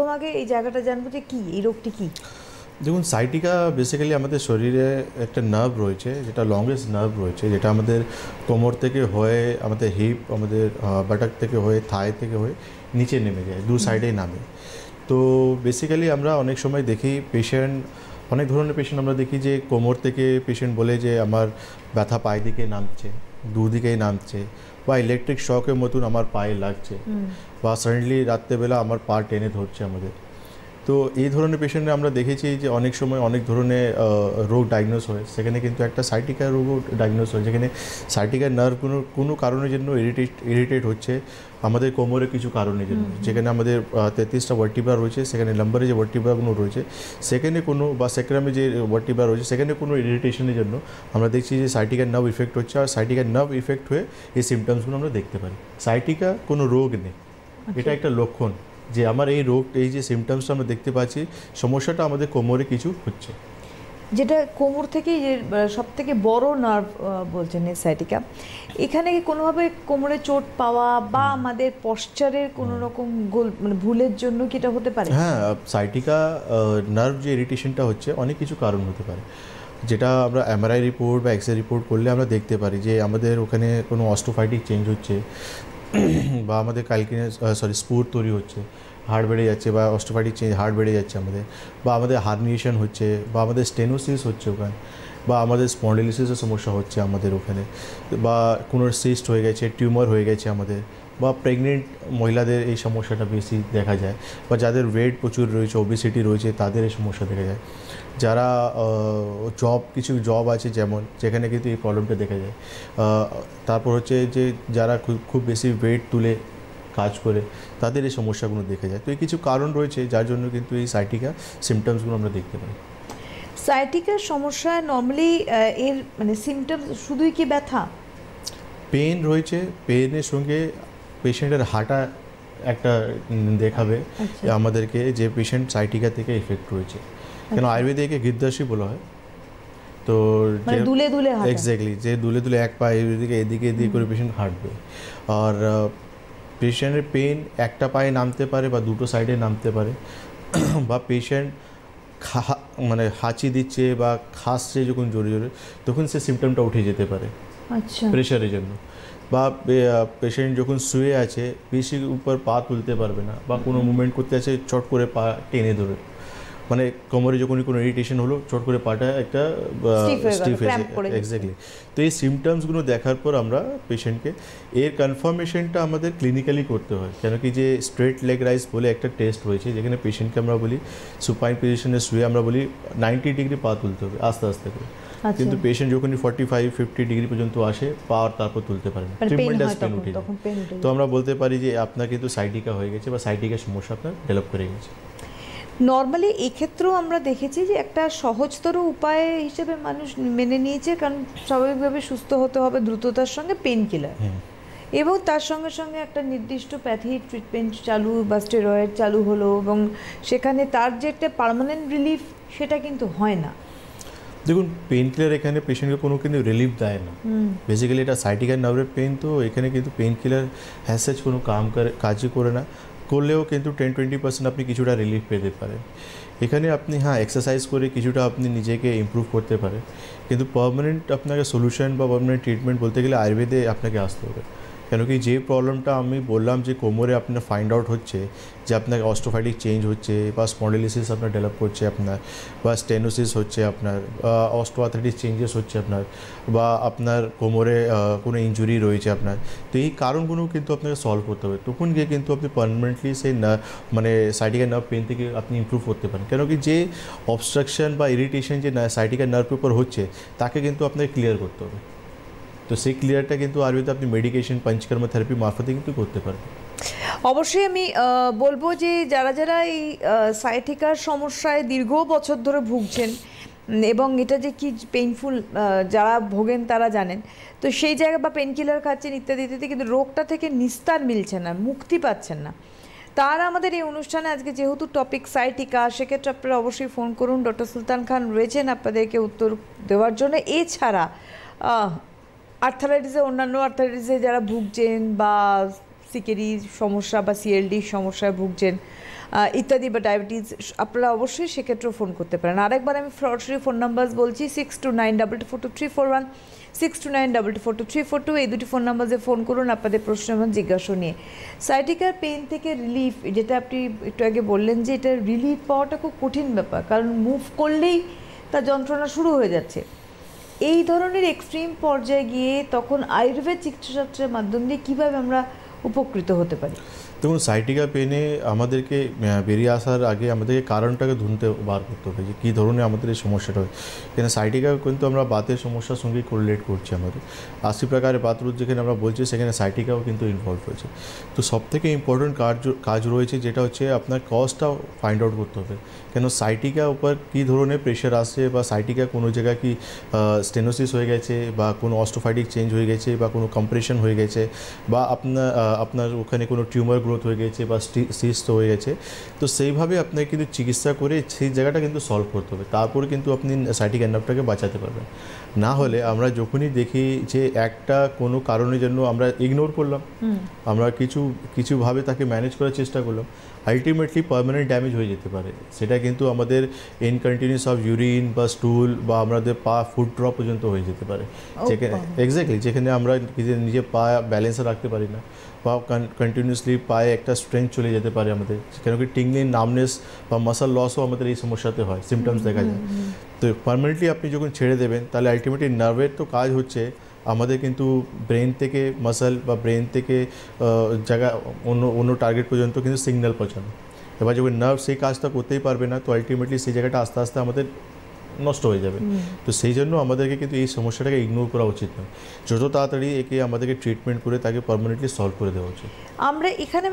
তোমাকে এই জায়গাটা জানবো যে কি এই রোগটি কি। দেখুন, সাইটিকা বেসিক্যালি আমাদের শরীরে একটা নার্ভ রয়েছে, যেটা লংগেস্ট নার্ভ রয়েছে, যেটা আমাদের কোমর থেকে হয়ে আমাদের হিপ, আমাদের বাটাক থেকে হয়ে, থাই থেকে হয়ে নিচে নেমে যায়, দু সাইডেই নামে। তো বেসিক্যালি আমরা অনেক সময় দেখি পেশেন্ট, অনেক ধরনের পেশেন্ট আমরা দেখি যে কোমর থেকে পেশেন্ট বলে যে আমার ব্যথা পায়ের দিকে নামছে, দুদিকেই নামছে, বা ইলেকট্রিক শকের মতন আমার পায়ে লাগছে, বা সাডেনলি রাত্রেবেলা আমার পা টেনে ধরছে আমাদের। তো এই ধরনের পেশেন্টে আমরা দেখেছি যে অনেক সময় অনেক ধরনের রোগ ডায়াগনোস হয়, সেখানে কিন্তু একটা সাইটিকার রোগও ডায়াগনোস হয়, যেখানে সাইটিকার নার্ভ কোনো কারণের জন্য ইরিটেট হচ্ছে আমাদের কোমরের কিছু কারণের জন্য, যেখানে আমাদের 33টা ভার্টিব্রা রয়েছে, সেখানে লাম্বারে যে ভার্টিব্রাগুলো রয়েছে সেখানে কোনো, বা সেক্রামে যে ভার্টিব্রা রয়েছে সেখানে কোনো ইরিটেশনের জন্য আমরা দেখছি যে সাইটিকার নার্ভ ইফেক্ট হচ্ছে, আর সাইটিকার নার্ভ ইফেক্ট হয়ে এই সিমটমসগুলো আমরা দেখতে পারি। সাইটিকা কোনো রোগ নেই, এটা একটা লক্ষণ যে আমার এই রোগ, এই যে সিমটমসটা আমরা দেখতে পাচ্ছি, সমস্যাটা আমাদের কোমরে কিছু হচ্ছে। যেটা কোমর থেকেই সব থেকে বড় নার্ভ বলছেন সাইটিকা, এখানে কি কোনোভাবে কোমরে চোট পাওয়া বা আমাদের পশ্চারের কোনো রকম মানে ভুলের জন্য কি এটা হতে পারে? হ্যাঁ, সাইটিকা নার্ভ যে ইরিটেশনটা হচ্ছে অনেক কিছু কারণ হতে পারে, যেটা আমরা এমআরআই রিপোর্ট বা এক্সরে রিপোর্ট করলে আমরা দেখতে পারি যে আমাদের ওখানে কোনো অস্টোফাইটিক চেঞ্জ হচ্ছে, বা আমাদের স্পুর তৈরি হচ্ছে, হাড় বেড়ে যাচ্ছে, বা অস্টোফাইটিক চেঞ্জ, হাড় বেড়ে যাচ্ছে আমাদের, বা আমাদের হার্নিয়েশন হচ্ছে, বা আমাদের স্টেনোসিস হচ্ছে ওখানে, বা আমাদের স্পন্ডিলোসিসের সমস্যা হচ্ছে আমাদের ওখানে, বা কোনো সিস্ট হয়ে গেছে, টিউমার হয়ে গেছে আমাদের, বা প্রেগনেন্ট মহিলাদের এই সমস্যাটা বেশি দেখা যায়, বা যাদের ওয়েট প্রচুর রয়েছে, ওবেসিটি রয়েছে, তাদের এই সমস্যা দেখা যায়। যারা কিছু জব আছে যেমন, যেখানে কিন্তু এই প্রবলেমটা দেখা যায়। তারপর হচ্ছে যে যারা খুব বেশি ওয়েট তুলে কাজ করে, তাদের এই সমস্যাগুলো দেখা যায়। তো এই কিছু কারণ রয়েছে যার জন্য কিন্তু এই সাইটিকা সিমটমসগুলো আমরা দেখতে পাই। সাইটিকার সমস্যা নর্মালি এর মানে সিমটমস শুধুই কি ব্যথা? পেন রয়েছে, পেনের সঙ্গে পেশেন্টের হাঁটা একটা দেখাবে আমাদেরকে যে পেশেন্ট সাইটিকা থেকে এফেক্ট রয়েছে। কেন আয়ুর্বেদে একে গিদ্দাসী বলা হয়। তো দুলে দুলে এক্স্যাক্টলি, যে দুলে দুলে এক পা এদিকে এদিকে এদিকে করে পেশেন্ট হাঁটবে। আর পেশেন্টের পেন একটা পায়ে নামতে পারে বা দুটো সাইডে নামতে পারে, বা পেশেন্ট মানে হাঁচি দিচ্ছে বা খাসছে যখন জোরে জোরে, তখন সে সিমটমটা উঠে যেতে পারে প্রেশারের জন্য। বা পেশেন্ট যখন শুয়ে আছে বেশি উপর পা তুলতে পারবে না, বা কোনো মুভমেন্ট করতে আছে চট করে পা টেনে ধরে, মানে কোমরে যখনই কোনো ইরিটেশন হলো চট করে পাটা একটা স্টিফ হয়ে যায়। এক্স্যাক্টলি। তো এই সিমটমসগুলো দেখার পর আমরা পেশেন্টকে এর কনফার্মেশনটা আমাদের ক্লিনিক্যালি করতে হয়। কেন কি যে স্ট্রেট লেগ রাইজ বলে একটা টেস্ট রয়েছে, যেখানে পেশেন্টকে আমরা বলি সুপাইন পজিশনে শুয়ে আমরা বলি 90 ডিগ্রি পা তুলতে হবে আস্তে আস্তে করে। কিন্তু পেশেন্ট যখনই 45-50 ডিগ্রি পর্যন্ত আসে, পা আর তারপর তুলতে পারে না, ট্রিটমেন্টটা পেন উঠে যায়। তো আমরা বলতে পারি যে আপনার কিন্তু সাইটিকা হয়ে গেছে, বা সাইটিকার সমস্যা আপনার ডেভেলপ করে গেছে। নর্মালি এক্ষেত্রেও আমরা দেখেছি যে একটা সহজতর উপায় হিসেবে মানুষ মেনে নিয়েছে, কারণ স্বাভাবিকভাবে সুস্থ হতে হবে দ্রুততার সঙ্গে পেন কিলার, এবং তার সঙ্গে সঙ্গে একটা নির্দিষ্ট প্যাথি ট্রিটমেন্ট চালু বা স্টেরয়েড চালু হলো, এবং সেখানে তার যে একটা পার্মানেন্ট রিলিফ সেটা কিন্তু হয় না। দেখুন, পেন কিলার এখানে পেশেন্টকে কোনো কিন্তু রিলিফ দেয় না। বেসিক্যালি এটা সাইটিকার নার্ভের পেন, তো এখানে কিন্তু পেন কিলার হ্যাজ কোনো কাজই করে না, করলেও কিন্তু 10-20% আপনি কিছুটা রিলিফ পেতে পারেন। এখানে আপনি এক্সারসাইজ করে কিছুটা আপনি নিজেকে ইমপ্রুভ করতে পারেন, কিন্তু পার্মানেন্ট আপনাকে সলিউশন বা পার্মানেন্ট ট্রিটমেন্ট বলতে গেলে আয়ুর্বেদে আপনাকে আসতে হবে। কেন কি যে প্রবলেমটা আমি বললাম যে কোমরে আপনার ফাইন্ড আউট হচ্ছে যে আপনার অস্টোফাইটিক চেঞ্জ হচ্ছে, বা স্পন্ডিলোসিস আপনার ডেভেলপ করছে আপনার, বা স্টেনোসিস হচ্ছে আপনার, অস্টোআর্থ্রাইটিস চেঞ্জেস হচ্ছে আপনার, বা আপনার কোমরে কোনো ইনজুরি রয়েছে আপনার, তো এই কারণগুলো কিন্তু আপনাকে সলভ করতে হবে। তখন গিয়ে কিন্তু আপনি পারমানেন্টলি সেই মানে সাইটিকার নার্ভ পেন থেকে আপনি ইমপ্রুভ করতে পারেন। কেন কি যে অবস্ট্রাকশন বা ইরিটেশন যে সাইটিকার নার্ভের উপর হচ্ছে, তাকে কিন্তু আপনাকে ক্লিয়ার করতে হবে। তো সেই ক্লিয়ারটা কিন্তু আয়ুর্বেদে আপনি মেডিকেশন, পঞ্চকর্ম থেরাপি মারফতে কিন্তু করতে পারবেন। অবশ্যই আমি বলবো যে যারা যারা এই সাইটিকার সমস্যায় দীর্ঘ বছর ধরে ভুগছেন, এবং এটা যে কি পেইনফুল যারা ভোগেন তারা জানেন, তো সেই জায়গায় বা পেন কিলার খাচ্ছেন ইত্যাদি ইত্যাদি, কিন্তু রোগটা থেকে নিস্তার মিলছে না, মুক্তি পাচ্ছেন না, তারা আমাদের এই অনুষ্ঠানে আজকে যেহেতু টপিক সাইটিকা, সেক্ষেত্রে আপনারা অবশ্যই ফোন করুন। ডক্টর সুলতান খান রয়েছেন আপনাদেরকে উত্তর দেওয়ার জন্য। এছাড়া আর্থারাইটিসে, অন্যান্য আর্থারাইটিসে যারা ভুগছেন, বা সিকেরি সমস্যা বা সিএলডি সমস্যায় ভুগছেন, ইত্যাদি বা ডায়াবেটিস, আপনারা অবশ্যই সেক্ষেত্রেও ফোন করতে পারেন। আরেকবার আমি সরাসরি ফোন নাম্বার বলছি, 6292422341, 6292422342, এই দুটি ফোন নাম্বারে ফোন করুন আপনাদের প্রশ্ন এবং জিজ্ঞাসা নিয়ে। সাইটিকার পেন থেকে রিলিফ, যেটা আপনি একটু আগে বললেন যে এটা রিলিফ পাওয়াটা খুব কঠিন ব্যাপার, কারণ মুভ করলেই তার যন্ত্রণা শুরু হয়ে যাচ্ছে। এই ধরনের এক্সট্রিম পর্যায়ে গিয়ে তখন আয়ুর্বেদ চিকিৎসাশাস্ত্রের মাধ্যম দিয়ে কীভাবে আমরা উপকৃত হতে পারি? দেখুন, সাইটিকা পেনে আমাদেরকে বেরিয়ে আসার আগে আমাদেরকে কারণটাকে ধুনতে বার করতে হবে যে কী ধরনের আমাদের এই সমস্যাটা হয়। কেন সাইটিকা কিন্তু আমরা বাতের সমস্যার সঙ্গে কোরিলেট করছি। আমাদের 80 প্রকারের বাতরোগ যেখানে আমরা বলছি সেখানে সাইটিকাও কিন্তু ইনভলভ রয়েছে। তো সবথেকে ইম্পর্টেন্ট কাজ রয়েছে যেটা হচ্ছে আপনার কজটা ফাইন্ড আউট করতে হবে। কেন সাইটিকা উপর কী ধরনের প্রেশার আসছে, বা সাইটিকা কোনো জায়গায় কি স্টেনোসিস হয়ে গেছে, বা কোনো অস্টোফাইটিক চেঞ্জ হয়ে গেছে, বা কোনো কম্প্রেশন হয়ে গেছে, বা আপনার ওখানে কোনো টিউমার গ্রোথ হয়ে গেছে, বা সিস্ট হয়ে গেছে। তো সেইভাবে আপনাকে কিন্তু চিকিৎসা করে সেই জায়গাটা কিন্তু সলভ করতে হবে, তারপরে কিন্তু আপনি সাইটিক নার্ভটাকে বাঁচাতে পারবেন। না হলে আমরা যখনই দেখি যে একটা কোনো কারণের জন্য আমরা ইগনোর করলাম, আমরা কিছুভাবে তাকে ম্যানেজ করার চেষ্টা করলাম, আলটিমেটলি পার্মানেন্ট ড্যামেজ হয়ে যেতে পারে। সেটা কিন্তু আমাদের ইনকন্টিনিউস অফ ইউরিন বা স্টুল বা আমাদের পা ফুট ড্রপ পর্যন্ত হয়ে যেতে পারে। যেখানে আমরা নিজে পা ব্যালেন্সে রাখতে পারি না, বা কন্টিনিউসলি পায়ে একটা স্ট্রেংথ চলে যেতে পারে আমাদের, কেন কি টিংলিং, নামনেস বা মাসল লসও আমাদের এই সমস্যাতে হয়, সিমটমস দেখা যায়। তো পার্মানেন্টলি আপনি যখন ছেড়ে দেবেন তাহলে আলটিমেটলি নার্ভের তো কাজ হচ্ছে আমাদের কিন্তু ব্রেন থেকে মাসল বা ব্রেন থেকে জায়গা অন্য টার্গেট পর্যন্ত কিন্তু সিগন্যাল পৌঁছানো। এবার যখন নার্ভ সেই কাজটা করতেই পারবে না, তো আলটিমেটলি সেই জায়গাটা আস্তে আস্তে আমাদের নষ্ট হয়ে যাবে। তো সেই জন্য আমাদেরকে কিন্তু এই সমস্যাটাকে ইগনোর করা উচিত নয়, যত তাড়াতাড়ি একে আমাদেরকে ট্রিটমেন্ট করে তাকে পার্মানেন্টলি সলভ করে দেওয়া উচিত। আমরা এখানে